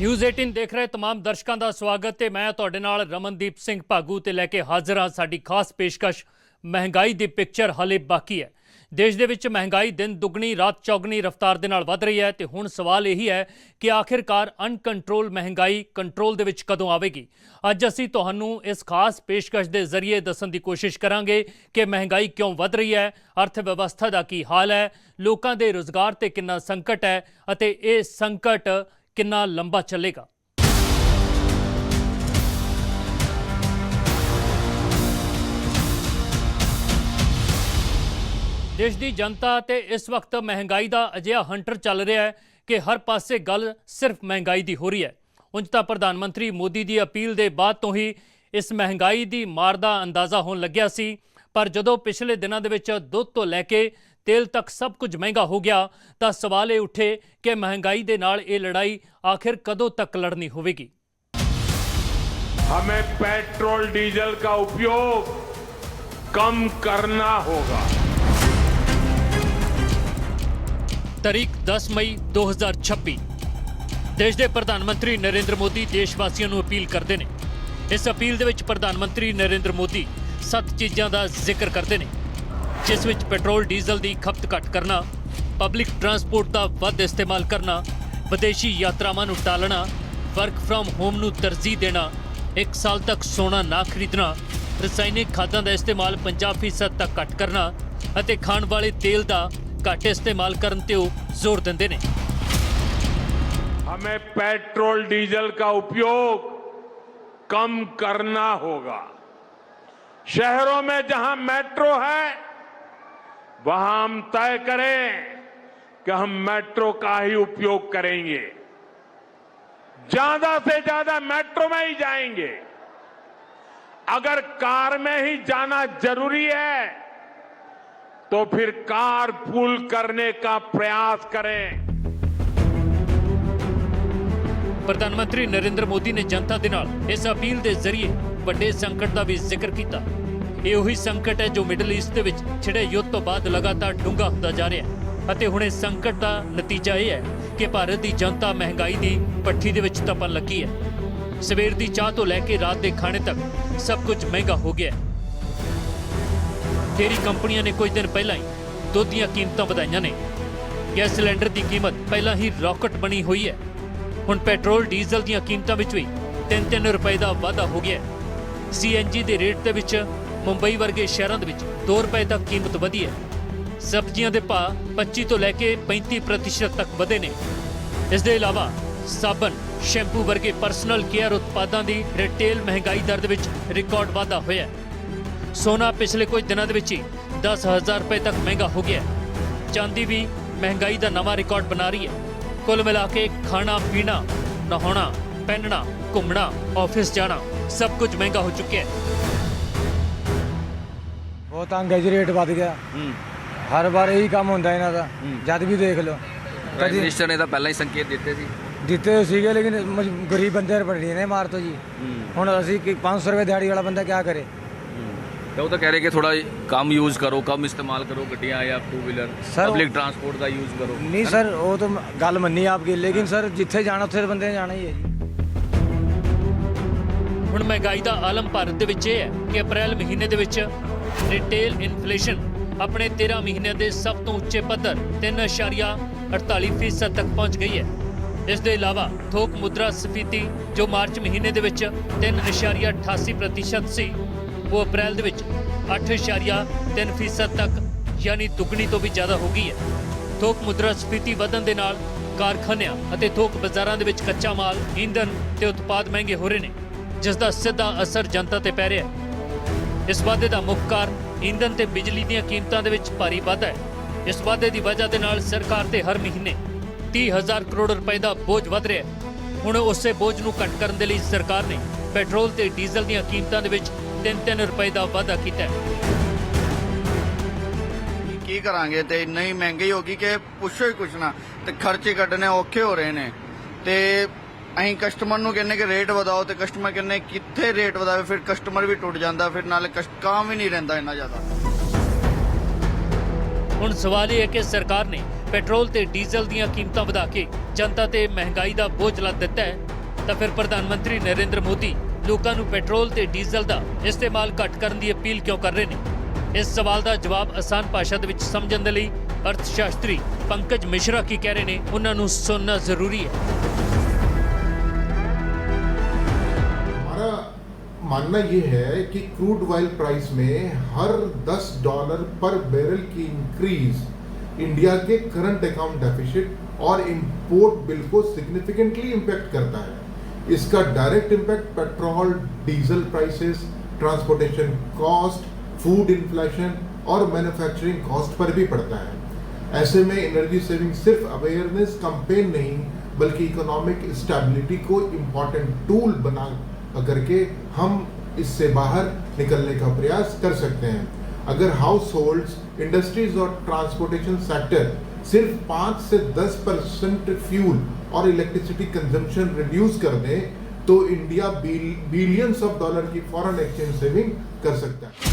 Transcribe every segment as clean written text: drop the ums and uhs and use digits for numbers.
News 18 देख रहे तमाम दर्शकों का स्वागत है। मैं तुहाडे नाल रमनदीप सिंह भागू ते लैके हाजिर हाँ। साडी खास पेशकश महंगाई की पिक्चर हाले बाकी है। देश दे विच महंगाई दिन दुगनी रात चौगनी रफ्तार दे नाल वध रही है ते हुण सवाल यही है कि आखिरकार अनकंट्रोल महंगाई कंट्रोल दे विच कदों आवेगी। अज असीं तुहानूं इस खास पेशकश के जरिए दस्सण की कोशिश करांगे कि महंगाई क्यों वध रही है, अर्थव्यवस्था का की हाल है, लोगों के रोज़गार ते किन्ना संकट है अते इह संकट कितना लंबा चलेगा। देश की जनता ते इस वक्त महंगाई का अजिहा हंटर चल रहा है कि हर पासे गल सिर्फ महंगाई की हो रही है। उंज तां प्रधानमंत्री मोदी की अपील के बाद तो ही इस महंगाई की मार का अंदाज़ा होने लग्या सी, पर जदों पिछले दिनों के दुध तो लैके तेल तक सब कुछ महंगा हो गया तो सवाल ये उठे कि महंगाई के नाल ये लड़ाई आखिर कदों तक लड़नी होगी। हमें पेट्रोल डीजल का उपयोग कम करना होगा। तारीख 10 मई 2026 देश के प्रधानमंत्री नरेंद्र मोदी देशवासियों को अपील करते हैं। इस अपील दे विच प्रधानमंत्री नरेंद्र मोदी 7 चीज़ों का जिक्र करते हैं, जिस विच पेट्रोल डीजल की खपत घट करना, पब्लिक ट्रांसपोर्ट का वध इस्तेमाल करना, विदेशी यात्रावां नूं टालना, वर्क फ्रॉम होम नूं तरजीह देना, 1 साल तक सोना ना खरीदना, रसायनिक खादां का इस्तेमाल 50% तक घट करना अते खाण वाले तेल का घट इस्तेमाल करन ते जोर दिंदे ने। हमें पेट्रोल डीजल का उपयोग कम करना होगा। शहरों में जहां मेट्रो है वहां हम तय करें कि हम मेट्रो का ही उपयोग करेंगे, ज्यादा से ज्यादा मेट्रो में ही जाएंगे। अगर कार में ही जाना जरूरी है तो फिर कार पूल करने का प्रयास करें। प्रधानमंत्री नरेंद्र मोदी ने जनता दे नाल इस अपील के जरिए बड़े संकट का भी जिक्र किया। ये वही संकट है जो मिडल ईस्ट दे विच छिड़े युद्ध तो बाद लगातार डूंगा होता जा रहा है अते हुणे संकट का नतीजा यह है कि भारत की जनता महंगाई की भट्ठी दे विच तपन लगी है। सवेर की चाह तो लैके रात के खाने तक सब कुछ महंगा हो गया है। डेयरी कंपनियां ने कुछ दिन पहला ही दुध दी कीमतां वधाईआं ने। गैस सिलेंडर की कीमत पहला ही रॉकेट बनी हुई है। हुण पेट्रोल डीजल दी कीमतां विच भी 3-3 रुपए का वाधा हो गया है। CNG के रेट दे विच मुंबई वर्गे शहरों के 2 रुपए तक कीमत वधी है। सब्जियां के भाव 25 तो लैके 35% तक वधे ने। इस दे इलावा साबन, शैंपू वर्गे पर्सनल केयर उत्पादों की रिटेल महंगाई दर विच रिकॉर्ड वाधा होया है। सोना पिछले कुछ दिनों के ही 10,000 रुपए तक महंगा हो गया है। चांदी भी महंगाई का नवा रिकॉर्ड बना रही है। कुल मिला के खाना पीना, नहाना, पहनना, घूमना, ऑफिस जाना सब कुछ महंगा हो चुका है। बहुत तंग है जी, रेट बढ़ गया। हर बार यही काम होता इन्हां दा। जद भी देख लो प्राइम मिनिस्टर ने तो पहले ही संकेत दिते सीगे, लेकिन गरीब बंदे बड़ी ने मार तो जी। हुण असीं 500 रुपए दिहाड़ी वाला बंदा क्या करे। तो वो तो कह रहे कि थोड़ा कम यूज करो, कम इस्तेमाल करो गड्डियां या 2 व्हीलर, पब्लिक ट्रांसपोर्ट का यूज करो। नहीं सर, वो तो गल मन्नी आपकी, लेकिन सर जिथे जाना उत्थे बंदे ने जाना ही है जी। हुण महंगाई का आलम भारत दे विच यह है कि अप्रैल महीने दे विच रिटेल इन्फ्लेशन अपने 13 महीनों के सब तो उच्चे पद्धर 3.48% तक पहुँच गई है। इस दे इलावा थोक मुद्रास्फीति जो मार्च महीने दे विच 3.88% सी, वो अप्रैल दे विच 8.3% तक यानी दुगनी तो भी ज़्यादा हो गई है। थोक मुद्रास्फीति वधन दे नाल कारखानियां अते थोक बाज़ारां दे विच कच्चा माल, ईंधन ते उत्पाद महंगे हो रहे हैं, जिसका सीधा असर जनता ते पै रहा है। इस वाधे का मुख्य कारण ईंधन ते बिजली दी कीमतां दे विच भारी वाधा है। इस वाधे की वजह के नाल सरकार ते हर महीने 30,000 करोड़ रुपए का बोझ वध रहा है। हुण उसे बोझ नूं घट करन दे लई सरकार ने पेट्रोल ते डीजल दी कीमतां दे विच 3-3 रुपए का वाधा किया है। की करांगे ते इन्नी ही महंगी होगी कि पुछो ही कुछ ना, ते खर्चे कड्ढने औखे हो रहे ने। ते ਅਸੀਂ ਕਸਟਮਰ ਨੂੰ ਕਹਿੰਨੇ ਕਿ ਰੇਟ ਵਧਾਓ ਤੇ ਕਸਟਮਰ ਕਹਿੰਨੇ ਕਿੱਥੇ ਰੇਟ ਵਧਾਵੇ, ਫਿਰ ਕਸਟਮਰ ਵੀ ਟੁੱਟ ਜਾਂਦਾ, ਫਿਰ ਨਾਲੇ ਕੰਮ ਵੀ ਨਹੀਂ ਰਹਿੰਦਾ ਇੰਨਾ ਜ਼ਿਆਦਾ। ਹੁਣ ਸਵਾਲ ਇਹ ਹੈ ਕਿ ਸਰਕਾਰ ਨੇ पेट्रोल ते डीजल दीयां कीमतां वधा के जनता ते महंगाई का बोझ लद दिता है। ਤਾਂ ਫਿਰ ਪ੍ਰਧਾਨ ਮੰਤਰੀ ਨਰਿੰਦਰ ਮੋਦੀ ਲੋਕਾਂ ਨੂੰ ਪੈਟਰੋਲ ਤੇ ਡੀਜ਼ਲ ਦਾ ਇਸਤੇਮਾਲ ਘੱਟ ਕਰਨ ਦੀ ਅਪੀਲ ਕਿਉਂ ਕਰ ਰਹੇ ਨੇ? ਇਸ ਸਵਾਲ ਦਾ ਜਵਾਬ ਆਸਾਨ ਭਾਸ਼ਾ ਦੇ ਵਿੱਚ ਸਮਝਣ ਦੇ ਲਈ ਅਰਥ ਸ਼ਾਸਤਰੀ ਪੰਕਜ ਮਿਸ਼ਰਾ ਕੀ ਕਹਿ ਰਹੇ ਨੇ ਉਹਨਾਂ ਨੂੰ ਸੁਣਨਾ ਜ਼ਰੂਰੀ ਹੈ। हमारा मानना ये है कि क्रूड ऑयल प्राइस में हर $10 पर बैरल की इंक्रीज इंडिया के करंट अकाउंट डेफिसिट और इंपोर्ट बिल को सिग्निफिकेंटली इम्पैक्ट करता है। इसका direct impact petrol diesel prices, transportation cost, food inflation और मैन्युफैक्चरिंग कॉस्ट पर भी पड़ता है। ऐसे में एनर्जी सेविंग सिर्फ अवेयरनेस कैंपेन नहीं बल्कि इकोनॉमिक स्टेबिलिटी को इम्पॉर्टेंट टूल बना करके हम इससे बाहर निकलने का प्रयास कर सकते हैं। अगर हाउस होल्ड्स, इंडस्ट्रीज और ट्रांसपोर्टेशन सेक्टर सिर्फ 5 से 10% फ्यूल और इलेक्ट्रिसिटी कंजम्पशन रिड्यूस कर दें तो इंडिया बिलियंस ऑफ डॉलर की फॉरेन एक्सचेंज सेविंग कर सकता है।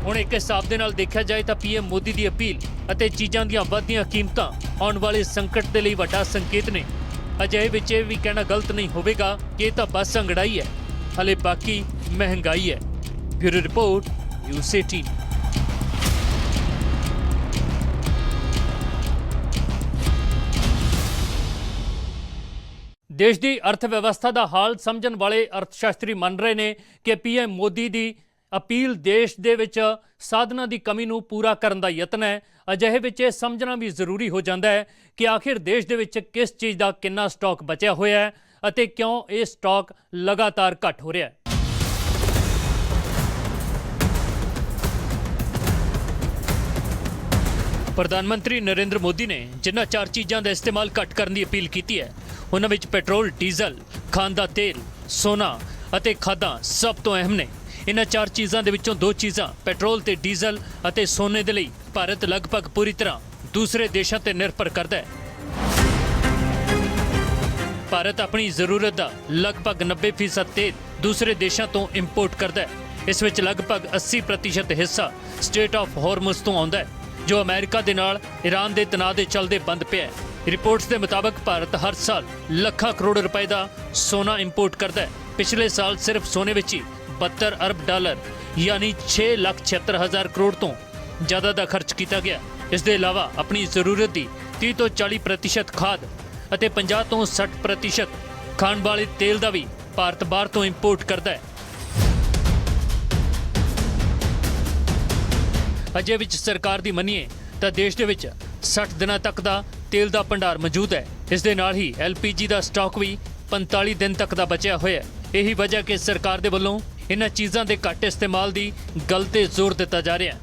ਹੁਣ ਇੱਕ ਹਿਸਾਬ ਦੇ ਨਾਲ ਦੇਖਿਆ ਜਾਏ ਤਾਂ ਪੀਐਮ ਮੋਦੀ ਦੀ ਅਪੀਲ ਅਤੇ ਚੀਜ਼ਾਂ ਦੀਆਂ ਵੱਧਦੀਆਂ ਕੀਮਤਾਂ ਆਉਣ ਵਾਲੇ ਸੰਕਟ ਦੇ ਲਈ ਵੱਡਾ ਸੰਕੇਤ ਨੇ। ਅਜਿਹੇ ਵਿੱਚ ਇਹ ਵੀ ਕਹਿਣਾ ਗਲਤ ਨਹੀਂ ਹੋਵੇਗਾ ਕਿ ਇਹ ਤਾਂ ਬਸ ਅੰਗੜਾਈ ਹੈ, ਹਲੇ ਬਾਕੀ ਮਹਿੰਗਾਈ ਹੈ। Bureau report, news 18। ਦੇਸ਼ ਦੀ ਅਰਥ ਵਿਵਸਥਾ ਦਾ ਹਾਲ ਸਮਝਣ ਵਾਲੇ ਅਰਥ ਸ਼ਾਸਤਰੀ ਮੰਨ ਰਹੇ ਨੇ ਕਿ ਪੀਐਮ ਮੋਦੀ ਦੀ ਅਪੀਲ ਦੇਸ਼ ਦੇ ਵਿੱਚ ਸਾਧਨਾਂ ਦੀ ਕਮੀ ਨੂੰ ਪੂਰਾ ਕਰਨ ਦਾ ਯਤਨ ਹੈ। ਅਜਿਹੇ ਵਿੱਚ ਇਹ ਸਮਝਣਾ ਵੀ ਜ਼ਰੂਰੀ ਹੋ ਜਾਂਦਾ ਹੈ ਕਿ ਆਖਿਰ ਦੇਸ਼ ਦੇ ਵਿੱਚ ਕਿਸ ਚੀਜ਼ ਦਾ ਕਿੰਨਾ ਸਟਾਕ ਬਚਿਆ ਹੋਇਆ ਹੈ ਅਤੇ ਕਿਉਂ ਇਹ ਸਟਾਕ ਲਗਾਤਾਰ ਘਟ ਹੋ ਰਿਹਾ ਹੈ। ਪ੍ਰਧਾਨ ਮੰਤਰੀ ਨਰਿੰਦਰ ਮੋਦੀ ਨੇ ਜਿਨ੍ਹਾਂ 4 ਚੀਜ਼ਾਂ ਦਾ ਇਸਤੇਮਾਲ ਘੱਟ ਕਰਨ ਦੀ ਅਪੀਲ ਕੀਤੀ ਹੈ ਉਹਨਾਂ ਵਿੱਚ ਪੈਟਰੋਲ, ਡੀਜ਼ਲ, ਖਾਣ ਦਾ ਤੇਲ, ਸੋਨਾ ਅਤੇ ਖਾਦਾਂ ਸਭ ਤੋਂ ਅਹਿਮ ਨੇ। ਇਨ੍ਹਾਂ 4 ਚੀਜ਼ਾਂ ਦੇ ਵਿੱਚੋਂ 2 ਚੀਜ਼ਾਂ ਪੈਟਰੋਲ ਤੇ ਡੀਜ਼ਲ ਅਤੇ ਸੋਨੇ ਦੇ ਲਈ ਭਾਰਤ ਲਗਭਗ ਪੂਰੀ ਤਰ੍ਹਾਂ ਦੂਸਰੇ ਦੇਸ਼ਾਂ ਤੇ ਨਿਰਭਰ ਕਰਦਾ ਹੈ। ਭਾਰਤ ਆਪਣੀ ਜ਼ਰੂਰਤ ਦਾ ਲਗਭਗ 90% ਤੇਲ ਦੂਸਰੇ ਦੇਸ਼ਾਂ ਤੋਂ ਇੰਪੋਰਟ ਕਰਦਾ ਹੈ। ਇਸ ਵਿੱਚ ਲਗਭਗ 80% ਹਿੱਸਾ ਸਟੇਟ ਆਫ ਹਾਰਮਜ਼ ਤੋਂ ਆਉਂਦਾ ਹੈ ਜੋ ਅਮਰੀਕਾ ਦੇ ਨਾਲ ਈਰਾਨ ਦੇ ਤਣਾਅ ਦੇ ਚੱਲਦੇ ਬੰਦ ਪਿਆ ਹੈ। ਰਿਪੋਰਟਸ ਦੇ ਮੁਤਾਬਕ ਭਾਰਤ ਹਰ ਸਾਲ ਲੱਖਾਂ ਕਰੋੜ ਰੁਪਏ ਦਾ ਸੋਨਾ ਇੰਪੋਰਟ ਕਰਦਾ ਹੈ। ਪਿਛਲੇ ਸਾਲ ਸਿਰਫ ਸੋਨੇ ਵਿੱਚ ਹੀ $72 ਅਰਬ ਯਾਨੀ 6,76,000 ਕਰੋੜ ਤੋਂ ਜ਼ਿਆਦਾ ਦਾ ਖਰਚ ਕੀਤਾ ਗਿਆ। ਇਸ ਦੇ ਇਲਾਵਾ ਆਪਣੀ ਜ਼ਰੂਰਤ ਦੀ 30 ਤੋਂ 40% ਖਾਦ ਅਤੇ 50 ਤੋਂ 60% ਖਾਣ ਵਾਲੇ ਤੇਲ ਦਾ ਵੀ ਭਾਰਤ ਬਾਹਰ ਤੋਂ ਇੰਪੋਰਟ ਕਰਦਾ ਹੈ। ਅਜੇ ਵਿੱਚ ਸਰਕਾਰ ਦੀ ਮੰਨੀਏ ਤਾਂ ਦੇਸ਼ ਦੇ ਵਿੱਚ 60 ਦਿਨਾਂ ਤੱਕ ਦਾ ਤੇਲ ਦਾ ਭੰਡਾਰ ਮੌਜੂਦ ਹੈ। ਇਸ ਦੇ ਨਾਲ ਹੀ LPG ਦਾ ਸਟਾਕ ਵੀ 45 ਦਿਨ ਤੱਕ ਦਾ ਬਚਿਆ ਹੋਇਆ ਹੈ। ਇਹੀ ਵਜ੍ਹਾ ਕਿ ਸਰਕਾਰ ਦੇ ਵੱਲੋਂ ਇਨ੍ਹਾਂ ਚੀਜ਼ਾਂ ਦੇ ਘੱਟ ਇਸਤੇਮਾਲ ਦੀ ਗੱਲ ਤੇ ਜ਼ੋਰ ਦਿੱਤਾ ਜਾ ਰਿਹਾ ਹੈ।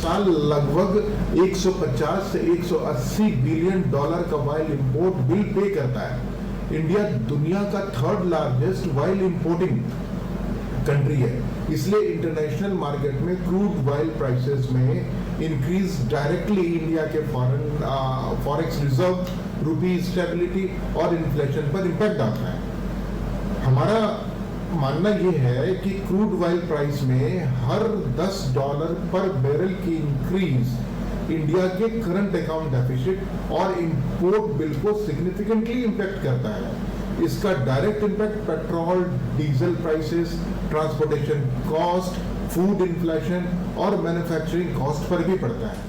साल लगभग 150 से 180 बिलियन डॉलर का ऑयल इंपोर्ट बिल पे करता है। इंडिया दुनिया का 3rd largest oil importing country है, इसलिए इंटरनेशनल मार्केट में क्रूड ऑयल प्राइसेस में इंक्रीज डायरेक्टली इंडिया के फॉरेक्स रिजर्व, रुपी स्टेबिलिटी और इन्फ्लेशन पर इम्पैक्ट आता है। हमारा मानना ये है कि क्रूड ऑयल प्राइस में हर $10 पर बैरल की इंक्रीज इंडिया के करंट अकाउंट डेफिसिट और इंपोर्ट बिल को सिग्निफिकेंटली इम्पैक्ट करता है। इसका direct impact petrol, diesel prices, transportation cost, food inflation और मैन्युफैक्चरिंग कॉस्ट पर भी पड़ता है।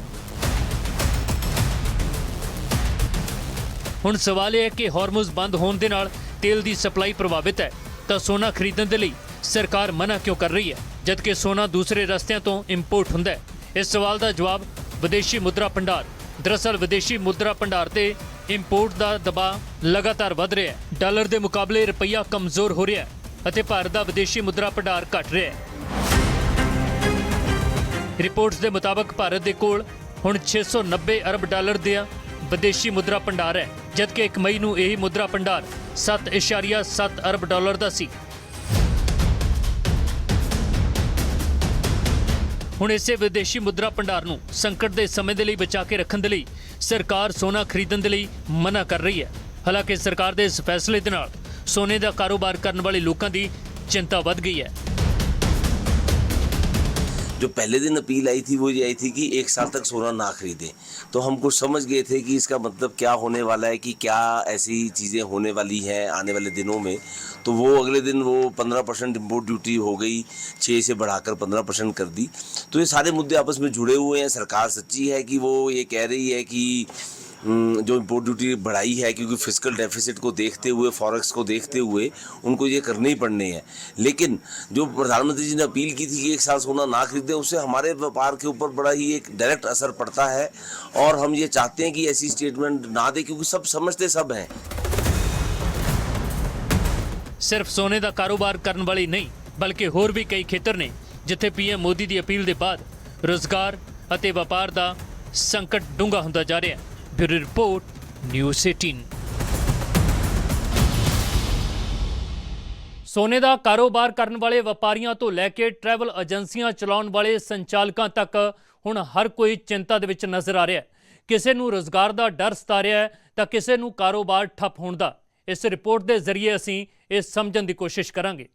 ਹੁਣ ਸਵਾਲ ਇਹ ਹੈ ਕਿ ਹਾਰਮਜ਼ ਬੰਦ ਹੋਣ ਦੇ ਨਾਲ ਤੇਲ ਦੀ ਸਪਲਾਈ ਪ੍ਰਭਾਵਿਤ ਹੈ ਤਾਂ ਸੋਨਾ ਖਰੀਦਣ ਦੇ ਲਈ ਸਰਕਾਰ ਮਨਾ ਕਿਉਂ ਕਰ ਰਹੀ ਹੈ ਜਦਕਿ ਸੋਨਾ ਦੂਸਰੇ ਰਸਤਿਆਂ ਤੋਂ ਇੰਪੋਰਟ ਹੁੰਦਾ ਹੈ। ਇਸ ਸਵਾਲ ਦਾ ਜਵਾਬ ਵਿਦੇਸ਼ੀ ਮੁਦਰਾ ਭੰਡਾਰ। ਦਰਅਸਲ ਵਿਦੇਸ਼ੀ ਮੁਦਰਾ ਭੰਡਾਰ ਤੇ ਇੰਪੋਰਟ ਦਾ ਦਬਾਅ ਲਗਾਤਾਰ ਵਧ ਰਿਹਾ ਹੈ। ਡਾਲਰ ਦੇ ਮੁਕਾਬਲੇ ਰੁਪਈਆ ਕਮਜ਼ੋਰ ਹੋ ਰਿਹਾ ਹੈ ਅਤੇ ਭਾਰਤ ਦਾ ਵਿਦੇਸ਼ੀ ਮੁਦਰਾ ਭੰਡਾਰ ਘਟ ਰਿਹਾ ਹੈ। ਰਿਪੋਰਟਸ ਦੇ ਮੁਤਾਬਕ ਭਾਰਤ ਦੇ ਕੋਲ ਹੁਣ $690 ਅਰਬ ਦੇ ਵਿਦੇਸ਼ੀ ਮੁਦਰਾ ਭੰਡਾਰ ਹੈ ਜਦਕਿ 1 ਮਈ ਨੂੰ ਇਹੀ ਮੁਦਰਾ ਭੰਡਾਰ $7.7 ਅਰਬ ਦਾ ਸੀ। ਹੁਣ ਇਸੇ ਵਿਦੇਸ਼ੀ ਮੁਦਰਾ ਭੰਡਾਰ ਨੂੰ ਸੰਕਟ ਦੇ ਸਮੇਂ ਦੇ ਲਈ ਬਚਾ ਕੇ ਰੱਖਣ ਦੇ ਲਈ ਸਰਕਾਰ ਸੋਨਾ ਖਰੀਦਣ ਦੇ ਲਈ ਮਨਾ ਕਰ ਰਹੀ ਹੈ। ਹਾਲਾਂਕਿ ਸਰਕਾਰ ਦੇ ਇਸ ਫੈਸਲੇ ਦੇ ਨਾਲ ਸੋਨੇ ਦਾ ਕਾਰੋਬਾਰ ਕਰਨ ਵਾਲੇ ਲੋਕਾਂ ਦੀ ਚਿੰਤਾ ਵੱਧ ਗਈ ਹੈ। जो पहले दिन अपील आई थी वो ये आई थी कि 1 साल तक सोना ना खरीदें, तो हम कुछ समझ गए थे कि इसका मतलब क्या होने वाला है, कि क्या ऐसी चीज़ें होने वाली हैं आने वाले दिनों में। तो वो अगले दिन वो 15% इम्पोर्ट ड्यूटी हो गई, 6 से बढ़ाकर 15% कर दी। तो ये सारे मुद्दे आपस में जुड़े हुए हैं। सरकार सच्ची है कि वो ये कह रही है कि जो इम्पोर्ट ड्यूटी बढ़ाई है क्योंकि फिस्कल डेफिसिट को देखते हुए, फॉरेक्स को देखते हुए उनको ये करने ही पड़ने हैं। लेकिन जो प्रधानमंत्री जी ने अपील की थी कि 1 साल सोना ना खरीदें, उससे हमारे व्यापार के ऊपर बड़ा ही एक डायरेक्ट असर पड़ता है। और हम ये चाहते हैं कि ऐसी स्टेटमेंट ना दें, क्योंकि सब समझते सब हैं। ਸਿਰਫ ਸੋਨੇ ਦਾ ਕਾਰੋਬਾਰ ਕਰਨ ਵਾਲੇ ਨਹੀਂ, ਬਲਕਿ ਹੋਰ ਵੀ ਕਈ ਖੇਤਰ ਨੇ ਜਿੱਥੇ ਪੀਐਮ ਮੋਦੀ ਦੀ ਅਪੀਲ ਦੇ ਬਾਅਦ ਰੁਜ਼ਗਾਰ ਅਤੇ ਵਪਾਰ ਦਾ ਸੰਕਟ ਡੂੰਘਾ ਹੁੰਦਾ ਜਾ ਰਿਹਾ ਹੈ। Bureau report, news 18। ਸੋਨੇ ਦਾ ਕਾਰੋਬਾਰ ਕਰਨ ਵਾਲੇ ਵਪਾਰੀਆਂ ਤੋਂ ਲੈ ਕੇ ਟਰੈਵਲ ਏਜੰਸੀਆਂ ਚਲਾਉਣ ਵਾਲੇ ਸੰਚਾਲਕਾਂ ਤੱਕ ਹੁਣ ਹਰ ਕੋਈ ਚਿੰਤਾ ਦੇ ਵਿੱਚ ਨਜ਼ਰ ਆ ਰਿਹਾ ਹੈ। ਕਿਸੇ ਨੂੰ ਰੁਜ਼ਗਾਰ ਦਾ ਡਰ ਸਤਾ ਰਿਹਾ ਹੈ ਤਾਂ ਕਿਸੇ ਨੂੰ ਕਾਰੋਬਾਰ ਠੱਪ ਹੋਣ ਦਾ। ਇਸ ਰਿਪੋਰਟ ਦੇ ਜ਼ਰੀਏ ਅਸੀਂ ਇਹ ਸਮਝਣ ਦੀ ਕੋਸ਼ਿਸ਼ ਕਰਾਂਗੇ।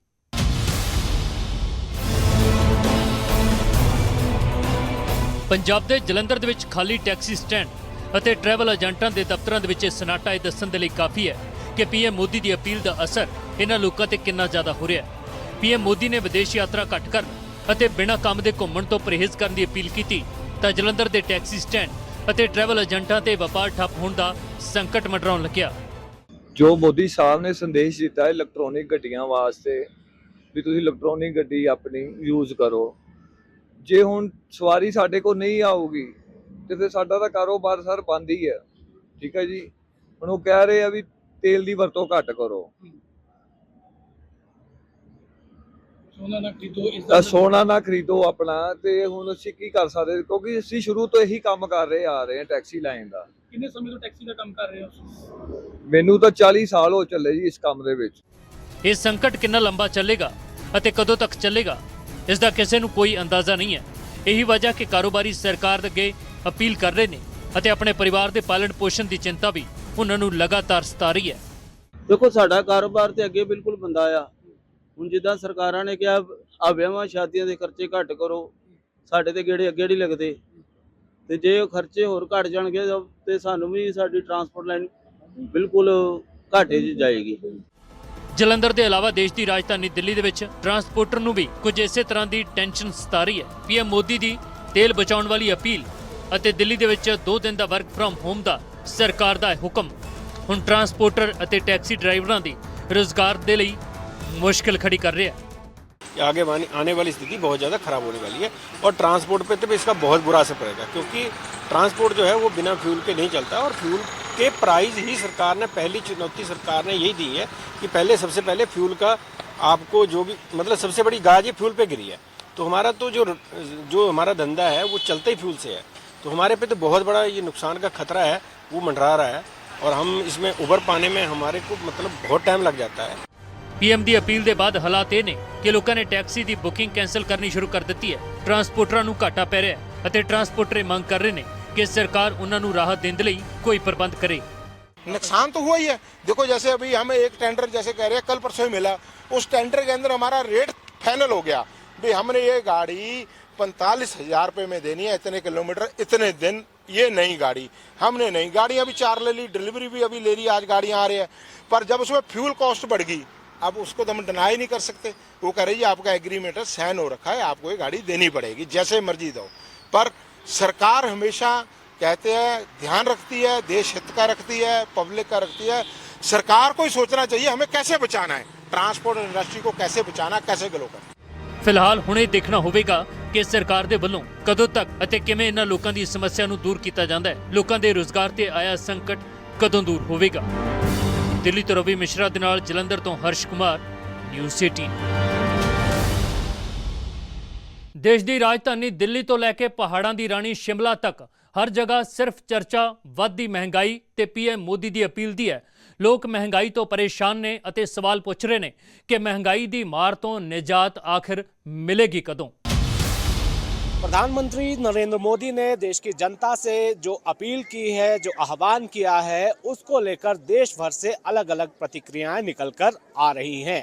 ਪੰਜਾਬ ਦੇ ਜਲੰਧਰ ਦੇ ਵਿੱਚ ਖਾਲੀ ਟੈਕਸੀ ਸਟੈਂਡ ਅਤੇ ਟਰੈਵਲ ਏਜੰਟਾਂ ਦੇ ਦਫ਼ਤਰਾਂ ਦੇ ਵਿੱਚ ਇਹ ਸਨਾਟਾ ਇਹ ਦੱਸਣ ਦੇ ਲਈ ਕਾਫੀ ਹੈ ਕਿ ਪੀਐਮ ਮੋਦੀ ਦੀ ਅਪੀਲ ਦਾ ਅਸਰ ਇਹਨਾਂ ਲੋਕਾਂ ਤੇ ਕਿੰਨਾ ਜ਼ਿਆਦਾ ਹੋ ਰਿਹਾ ਹੈ। ਪੀਐਮ ਮੋਦੀ ਨੇ ਵਿਦੇਸ਼ ਯਾਤਰਾ ਘੱਟ ਕਰਨ ਅਤੇ ਬਿਨਾਂ ਕੰਮ ਦੇ ਘੁੰਮਣ ਤੋਂ ਪਰਹੇਜ਼ ਕਰਨ ਦੀ ਅਪੀਲ ਕੀਤੀ ਤਾਂ ਜਲੰਧਰ ਦੇ ਟੈਕਸੀ ਸਟੈਂਡ ਅਤੇ ਟਰੈਵਲ ਏਜੰਟਾਂ ਤੇ ਵਪਾਰ ਠੱਪ ਹੋਣ ਦਾ ਸੰਕਟ ਮੰਡਰਾਉਣ ਲੱਗਿਆ। ਜੋ ਮੋਦੀ ਸਾਹਿਬ ਨੇ ਸੰਦੇਸ਼ ਦਿੱਤਾ ਹੈ ਇਲੈਕਟ੍ਰੋਨਿਕ ਗੱਡੀਆਂ ਵਾਸਤੇ ਵੀ ਤੁਸੀਂ ਇਲੈਕਟ੍ਰੋਨਿਕ ਗੱਡੀ ਆਪਣੀ ਯੂਜ਼ ਕਰੋ, ਜੇ ਹੁਣ ਸਵਾਰੀ ਸਾਡੇ ਕੋਲ ਨਹੀਂ ਆਊਗੀ ਤੇ ਫਿਰ ਸਾਡਾ ਤਾਂ ਕਾਰੋਬਾਰ ਸਰ ਬੰਦ ਹੀ ਹੈ। ਠੀਕ ਹੈ ਜੀ, ਹੁਣ ਉਹ ਕਹਿ ਰਹੇ ਆ ਵੀ ਤੇਲ ਦੀ ਵਰਤੋਂ ਘੱਟ ਕਰੋ, ਸੋਨਾ ਨਾ ਖਰੀਦੋ ਆਪਣਾ। ਤੇ ਹੁਣ ਅਸੀਂ ਕੀ ਕਰ ਸਕਦੇ, ਕਿਉਂਕਿ ਅਸੀਂ ਸ਼ੁਰੂ ਤੋਂ ਇਹੀ ਕੰਮ ਕਰ ਰਹੇ ਆ ਰਹੇ ਹਾਂ ਟੈਕਸੀ ਲਾਈਨ ਦਾ। ਕਿੰਨੇ ਸਮੇਂ ਤੋਂ ਟੈਕਸੀ ਦਾ ਕੰਮ ਕਰ ਰਹੇ ਹੋ? ਮੈਨੂੰ ਤਾਂ 40 ਸਾਲ ਹੋ ਚੱਲੇ ਜੀ ਇਸ ਕੰਮ ਦੇ ਵਿੱਚ। ਇਹ ਸੰਕਟ ਕਿੰਨਾ ਲੰਬਾ ਚੱਲੇਗਾ ਅਤੇ ਕਦੋਂ ਤੱਕ ਚੱਲੇਗਾ, ਇਸ ਦਾ ਕਿਸੇ ਨੂੰ ਕੋਈ ਅੰਦਾਜ਼ਾ ਨਹੀਂ ਹੈ। ਇਹੀ ਵਜ੍ਹਾ ਕਿ ਕਾਰੋਬਾਰੀ ਸਰਕਾਰ ਅੱਗੇ ਅਪੀਲ ਕਰ ਰਹੇ ਨੇ ਅਤੇ ਆਪਣੇ ਪਰਿਵਾਰ ਦੇ ਪਾਲਣ ਪੋਸ਼ਣ ਦੀ ਚਿੰਤਾ ਵੀ ਉਹਨਾਂ ਨੂੰ ਲਗਾਤਾਰ ਸਤਾ ਰਹੀ ਹੈ। ਦੇਖੋ ਸਾਡਾ ਕਾਰੋਬਾਰ ਤੇ ਅੱਗੇ ਬਿਲਕੁਲ ਬੰਦਾ ਆ। ਹੁਣ ਜਿੱਦਾਂ ਸਰਕਾਰਾਂ ਨੇ ਕਿਹਾ ਆ ਵਿਆਹਾਂ ਸ਼ਾਦੀਆਂ ਦੇ ਖਰਚੇ ਘੱਟ ਕਰੋ, ਸਾਡੇ ਤੇ ਗੇੜੇ ਅੱਗੇ ਨਹੀਂ ਲੱਗਦੇ, ਤੇ ਜੇ ਉਹ ਖਰਚੇ ਹੋਰ ਘਟ ਜਾਣਗੇ ਤੇ ਸਾਨੂੰ ਵੀ ਸਾਡੀ ਟਰਾਂਸਪੋਰਟ ਲਾਈਨ ਬਿਲਕੁਲ ਘਾਟੇ 'ਚ ਜਾਏਗੀ। ਜਲੰਧਰ ਦੇ ਇਲਾਵਾ ਦੇਸ਼ ਦੀ ਰਾਜਧਾਨੀ ਦਿੱਲੀ ਦੇ ਵਿੱਚ ਟਰਾਂਸਪੋਰਟਰ ਨੂੰ ਵੀ ਕੁਝ ਇਸੇ ਤਰ੍ਹਾਂ ਦੀ ਟੈਨਸ਼ਨ ਸਤਾ ਰਹੀ ਹੈ। ਪੀਐਮ ਮੋਦੀ ਦੀ ਤੇਲ ਬਚਾਉਣ ਵਾਲੀ ਅਪੀਲ ਅਤੇ ਦਿੱਲੀ ਦੇ ਵਿੱਚ 2 ਦਿਨ ਦਾ ਵਰਕ ਫਰਮ ਹੋਮ ਦਾ ਸਰਕਾਰ ਦਾ ਹੁਕਮ ਹੁਣ ਟਰਾਂਸਪੋਰਟਰ ਅਤੇ ਟੈਕਸੀ ਡਰਾਈਵਰਾਂ ਦੀ ਰੁਜ਼ਗਾਰ ਦੇ ਲਈ मुश्किल खड़ी कर रहे हैं। आगे आने वाली स्थिति बहुत ज़्यादा ख़राब होने वाली है और ट्रांसपोर्ट पे तो भी इसका बहुत बुरा असर पड़ेगा, क्योंकि ट्रांसपोर्ट जो है वो बिना फ्यूल के नहीं चलता। और फ्यूल के प्राइस ही सरकार ने, पहली चुनौती सरकार ने यही दी है कि सबसे पहले फ्यूल का आपको जो भी मतलब सबसे बड़ी गाज ये फ्यूल पे गिरी है। तो हमारा तो जो हमारा धंधा है वो चलता ही फ्यूल से है, तो हमारे पे तो बहुत बड़ा ये नुकसान का खतरा है, वो मंडरा रहा है और हम इसमें उभर पाने में हमारे को मतलब बहुत टाइम लग जाता है। ਪੀਐਮ ਦੀ ਅਪੀਲ ਦੇ ਬਾਅਦ ਹਾਲਾਤ ਇਹ ਨੇ ਕਿ ਲੋਕਾਂ ਨੇ ਟੈਕਸੀ ਦੀ ਬੁਕਿੰਗ ਕੈਂਸਲ ਕਰਨੀ ਸ਼ੁਰੂ ਕਰ ਦਿੱਤੀ ਹੈ। ਟਰਾਂਸਪੋਰਟਰਾਂ ਨੂੰ ਘਾਟਾ ਪੈ ਰਿਹਾ ਹੈ ਅਤੇ ਟਰਾਂਸਪੋਰਟਰ ਇਹ ਮੰਗ ਕਰ ਰਹੇ ਨੇ कि सरकार उन्होंने राहत देने ਲਈ कोई प्रबंध करे। नुकसान तो हुआ ही है। देखो जैसे अभी हमें एक टेंडर जैसे कह रहे हैं कल परसों ही मिला, उस टेंडर के अंदर हमारा रेट फाइनल हो गया भाई हमने ये गाड़ी 45,000 रुपये में देनी है, इतने किलोमीटर इतने दिन। ये नई गाड़ी हमने नई गाड़ी अभी 4 ले ली, डिलीवरी भी अभी ले ली, आज गाड़ियाँ आ रही है, पर जब उसमें फ्यूल कॉस्ट बढ़ गई अब उसको तो हम डिनाई नहीं कर सकते। वो कह रही है आपका एग्रीमेंट है, साइन हो रखा है, आपको ये गाड़ी देनी पड़ेगी जैसे मर्जी दो। पर सरकार हमेशा कहते हैं ध्यान रखती है, देश हित का रखती है, पब्लिक का रखती है। सरकार को ही सोचना चाहिए हमें कैसे बचाना है, ट्रांसपोर्ट इंडस्ट्री को कैसे बचाना, कैसे ग्रो करना। फिलहाल हुणे देखना होवेगा कि सरकार दे ਵੱਲੋਂ ਕਦੋਂ ਤੱਕ ਅਤੇ ਕਿਵੇਂ ਇਹਨਾਂ ਲੋਕਾਂ ਦੀ ਸਮੱਸਿਆ ਨੂੰ ਦੂਰ ਕੀਤਾ ਜਾਂਦਾ ਹੈ। ਲੋਕਾਂ ਦੇ ਰੋਜ਼ਗਾਰ ਤੇ ਆਇਆ ਸੰਕਟ ਕਦੋਂ ਦੂਰ ਹੋਵੇਗਾ। ਦਿੱਲੀ ਤੋਂ ਰਵੀ ਮਿਸ਼ਰਾ ਦੇ ਨਾਲ ਜਲੰਧਰ ਤੋਂ ਹਰਸ਼ ਕੁਮਾਰ, ਨਿਊਜ਼ 18। ਦੇਸ਼ ਦੀ ਰਾਜਧਾਨੀ ਦਿੱਲੀ ਤੋਂ ਲੈ ਕੇ ਪਹਾੜਾਂ ਦੀ ਰਾਣੀ ਸ਼ਿਮਲਾ ਤੱਕ ਹਰ ਜਗ੍ਹਾ ਸਿਰਫ ਚਰਚਾ ਵੱਧਦੀ ਮਹਿੰਗਾਈ ਤੇ ਪੀਐਮ ਮੋਦੀ ਦੀ ਅਪੀਲ ਦੀ ਹੈ। ਲੋਕ ਮਹਿੰਗਾਈ ਤੋਂ ਪਰੇਸ਼ਾਨ ਨੇ ਅਤੇ ਸਵਾਲ ਪੁੱਛ ਰਹੇ ਨੇ ਕਿ ਮਹਿੰਗਾਈ ਦੀ ਮਾਰ ਤੋਂ ਨਿਜਾਤ ਆਖਿਰ ਮਿਲੇਗੀ ਕਦੋਂ। प्रधानमंत्री नरेंद्र मोदी ने देश की जनता से जो अपील की है, जो आह्वान किया है, उसको लेकर देश भर से अलग अलग प्रतिक्रियाएं निकल कर आ रही हैं।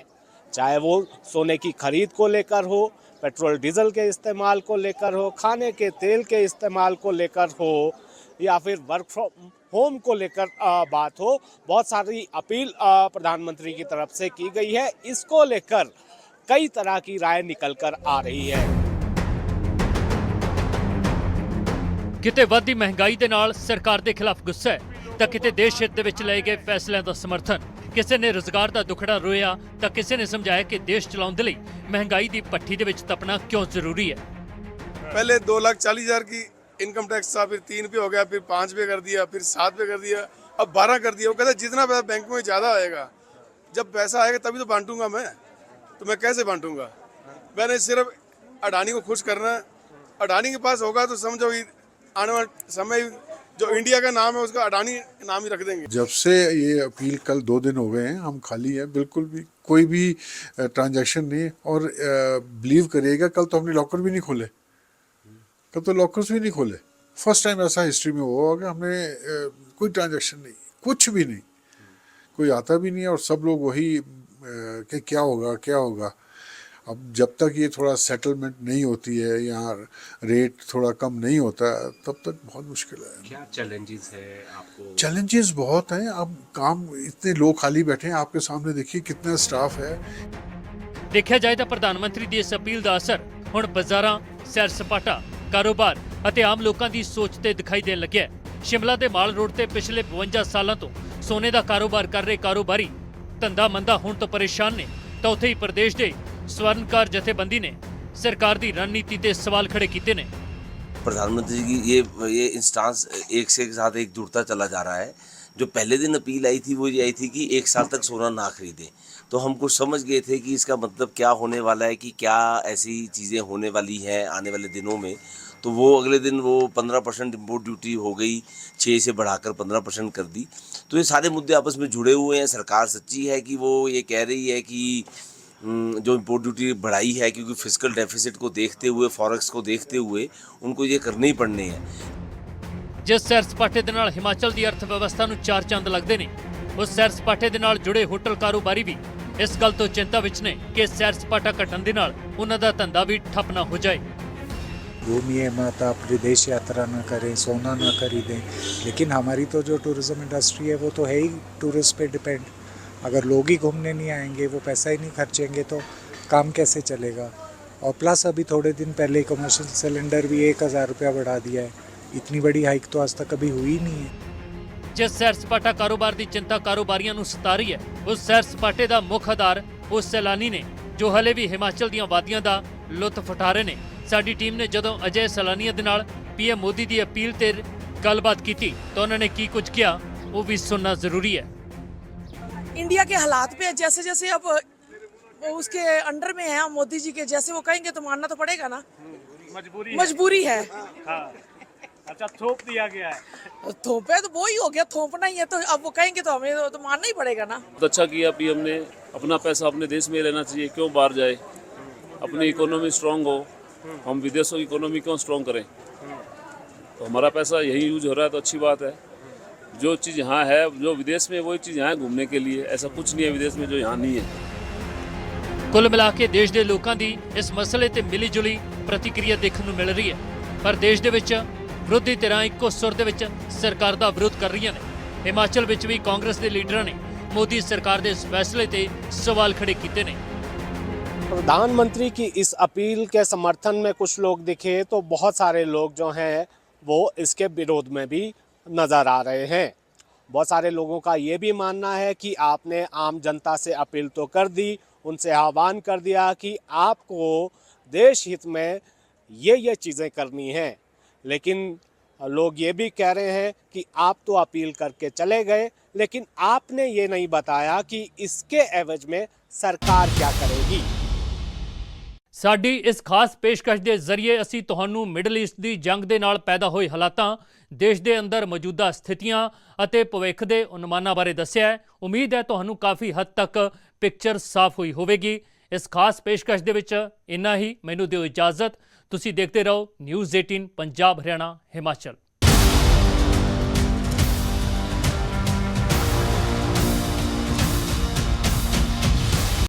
चाहे वो सोने की खरीद को लेकर हो, पेट्रोल डीजल के इस्तेमाल को लेकर हो, खाने के तेल के इस्तेमाल को लेकर हो, या फिर वर्क फ्रॉम होम को लेकर बात हो, बहुत सारी अपील प्रधानमंत्री की तरफ से की गई है। इसको लेकर कई तरह की राय निकल कर आ रही है। ਕਿਤੇ ਵੱਧਦੀ ਮਹਿੰਗਾਈ ਦੇ ਨਾਲ ਸਰਕਾਰ ਦੇ ਖਿਲਾਫ ਗੁੱਸਾ ਹੈ ਤਾਂ ਕਿਤੇ ਦੇਸ਼ ਹਿੱਤ ਦੇ ਵਿੱਚ ਲਏ ਗਏ ਫੈਸਲਿਆਂ ਦਾ ਸਮਰਥਨ। ਕਿਸੇ ਨੇ ਰੁਜ਼ਗਾਰ ਦਾ ਦੁਖੜਾ ਰੋਇਆ ਤਾਂ ਕਿਸੇ ਨੇ ਸਮਝਾਇਆ ਕਿ ਦੇਸ਼ ਚਲਾਉਣ ਦੇ ਲਈ ਮਹਿੰਗਾਈ ਦੀ ਭੱਠੀ ਦੇ ਵਿੱਚ ਤਪਣਾ ਕਿਉਂ ਜ਼ਰੂਰੀ ਹੈ। पहले 2,40,000 की इनकम टैक्स था, फिर 3 पे हो गया, फिर 5 पे कर दिया, फिर 7 पे कर दिया, अब 12 कर दिया। वो कहता है जितना पैसा बैंक में ज़्यादा आएगा, जब पैसा आएगा तभी तो बांटूंगा मैं, तो मैं कैसे बांटूंगा? मैंने सिर्फ अडानी को खुश करना है। अडानी के पास होगा तो समझो आने वाला समय जो इंडिया का नाम है उसका अडानी नाम ही रख देंगे। जब से ये अपील कल 2 दिन हो गए हैं, हम खाली हैं, बिल्कुल भी कोई भी ट्रांजैक्शन नहीं। और बिलीव करिएगा कल तो हमने लॉकर भी नहीं खोले, कल तो लॉकर्स भी नहीं खोले। फर्स्ट टाइम ऐसा हिस्ट्री में हुआ कि हमने कोई ट्रांजैक्शन नहीं, कुछ भी नहीं, कोई आता भी नहीं है। और सब लोग वही कि क्या होगा क्या होगा। अब जब तक ये थोड़ा सेटलमेंट नहीं होती है, यहाँ रेट थोड़ा कम नहीं होता, तब तक बहुत मुश्किल है। क्या चैलेंजेस है आपको? चैलेंजेस बहुत हैं। अब काम इतने लोग खाली बैठे हैं, आपके सामने देखिए कितना स्टाफ है। ਦੇਖਿਆ ਜਾਏ ਤਾਂ ਪ੍ਰਧਾਨ ਮੰਤਰੀ ਦੀ ਇਸ ਅਪੀਲ ਦਾ ਅਸਰ ਹੁਣ ਬਾਜ਼ਾਰਾਂ, ਸੈਰ ਸਪਾਟਾ, ਕਾਰੋਬਾਰ ਅਤੇ ਆਮ ਲੋਕਾਂ ਦੀ ਸੋਚ ਤੇ ਦਿਖਾਈ ਦੇਣ ਲੱਗਿਆ ਹੈ। ਸ਼ਿਮਲਾ ਦੇ ਮਾਲ ਰੋਡ ਤੇ ਪਿਛਲੇ 52 ਸਾਲਾਂ ਤੋਂ ਸੋਨੇ ਦਾ ਕਾਰੋਬਾਰ ਕਰ ਰਹੇ ਕਾਰੋਬਾਰੀ ਧੰਦਾ ਮੰਦਾ ਹੋਣ ਤੋਂ ਪਰੇਸ਼ਾਨ ਨੇ ਤਾਂ ਉੱਥੇ ਹੀ ਪ੍ਰਦੇਸ਼ ਦੇ स्वर्णकार जथेबंदी ने सरकार की रणनीति ते सवाल खड़े किए ने। प्रधानमंत्री की ये इंस्टांस एक से एक साथ एक जुड़ता चला जा रहा है। जो पहले दिन अपील आई थी वो ये आई थी कि 1 साल तक सोना ना खरीदें, तो हम कुछ समझ गए थे कि इसका मतलब क्या होने वाला है, कि क्या ऐसी चीज़ें होने वाली हैं आने वाले दिनों में। तो वो अगले दिन वो 15% इम्पोर्ट ड्यूटी हो गई, 6 से बढ़ाकर 15% कर दी। तो ये सारे मुद्दे आपस में जुड़े हुए हैं। सरकार सच्ची है कि वो ये कह रही है कि जो इम्पोर्ट ड्यूटी बढ़ाई है क्योंकि फिजिकल डेफिसिट को देखते हुए, फॉरेक्स को देखते हुए उनको ये करने ही पड़ने हैं। जिस सैर सपाटे दे नाल हिमाचल की अर्थव्यवस्था नूं 4 चंद लगते हैं, उस सैर सपाटे दे नाल जुड़े होटल कारोबारी भी इस गल तो चिंता विच ने कि सैर सपाटा घटन दे नाल उन्हां दा धंधा भी ठप ना हो जाए। घूमिए मत, आप विदेश यात्रा न करें, सोना न खरीदें, लेकिन हमारी तो जो टूरिज्म इंडस्ट्री है वो तो है ही टूरिस्ट पे डिपेंड। अगर लोग ही घूमने नहीं आएंगे, वो पैसा ही नहीं खर्चेंगे तो काम कैसे चलेगा। और प्लस अभी थोड़े दिन पहले कमर्शियल सिलेंडर भी 1,000 रुपया बढ़ा दिया है। इतनी बड़ी हाइक तो आज तक कभी हुई नहीं है। जिस सैर सपाटा कारोबार की चिंता कारोबारियों नूं सता रही है, उस सैर सपाटे का मुख आधार उस सैलानी ने जो हले भी हिमाचल दीआं वादियां दा लुत्फ उठा रहे ने। साडी टीम ने जदों अजय सैलानियों दे नाल पीएम मोदी की अपील ते गलबात की तो उन्होंने की कुछ किया वो भी सुनना जरूरी है। इंडिया के हालात पे जैसे जैसे अब वो उसके अंडर में है, मोदी जी के जैसे वो कहेंगे तो मानना तो पड़ेगा ना, मजबूरी है। हाँ। अच्छा, थोप दिया गया है। थोपे तो वो ही हो गया, थोपना ही है, तो अब वो कहेंगे तो हमें तो मानना ही पड़ेगा ना। तो अच्छा किया पीएम ने, अपना पैसा अपने देश में लेना चाहिए, क्यों बाहर जाए। अपनी इकोनॉमी स्ट्रांग हो, हम विदेशों की इकोनॉमी क्यों स्ट्रांग करें। तो हमारा पैसा यही यूज हो रहा है तो अच्छी बात है। जो चीज़ यहाँ है, जो विदेश में वही चीज़ यहाँ है घूमने के लिए। ऐसा कुछ नहीं है विदेश में जो यहाँ नहीं है। कुल मिला के देश के लोगों की इस मसले ते मिली जुली प्रतिक्रिया देखने को मिल रही है, पर देश के विच विरोधी धिरां इक्को सुर दे विच सरकार दा विरोध कर रही ने। हिमाचल विच भी कांग्रेस के लीडरां ने मोदी सरकार के इस फैसले ते सवाल खड़े किए ने। प्रधानमंत्री की इस अपील के समर्थन में कुछ लोग दिखे तो बहुत सारे लोग जो हैं वो इसके विरोध में भी नज़र आ रहे हैं। बहुत सारे लोगों का ये भी मानना है कि आपने आम जनता से अपील तो कर दी, उनसे आह्वान कर दिया कि आपको देश हित में ये चीज़ें करनी हैं, लेकिन लोग ये भी कह रहे हैं कि आप तो अपील करके चले गए, लेकिन आपने ये नहीं बताया कि इसके एवज में सरकार क्या करेगी। साडी इस खास पेशकश के जरिए असी तुहानू मिडल ईस्ट की जंग के नाल पैदा हुए हालातां, देश के अंदर मौजूदा स्थितियां अते भविख के अनुमानां बारे दस्सिया है। उम्मीद है तुहानू काफ़ी हद तक पिक्चर साफ हुई होवेगी। इस खास पेशकश दे विच इन्ना ही। मैनू दिओ इजाजत। तुसी देखते रहो न्यूज़ 18 पंजाब हरियाणा हिमाचल।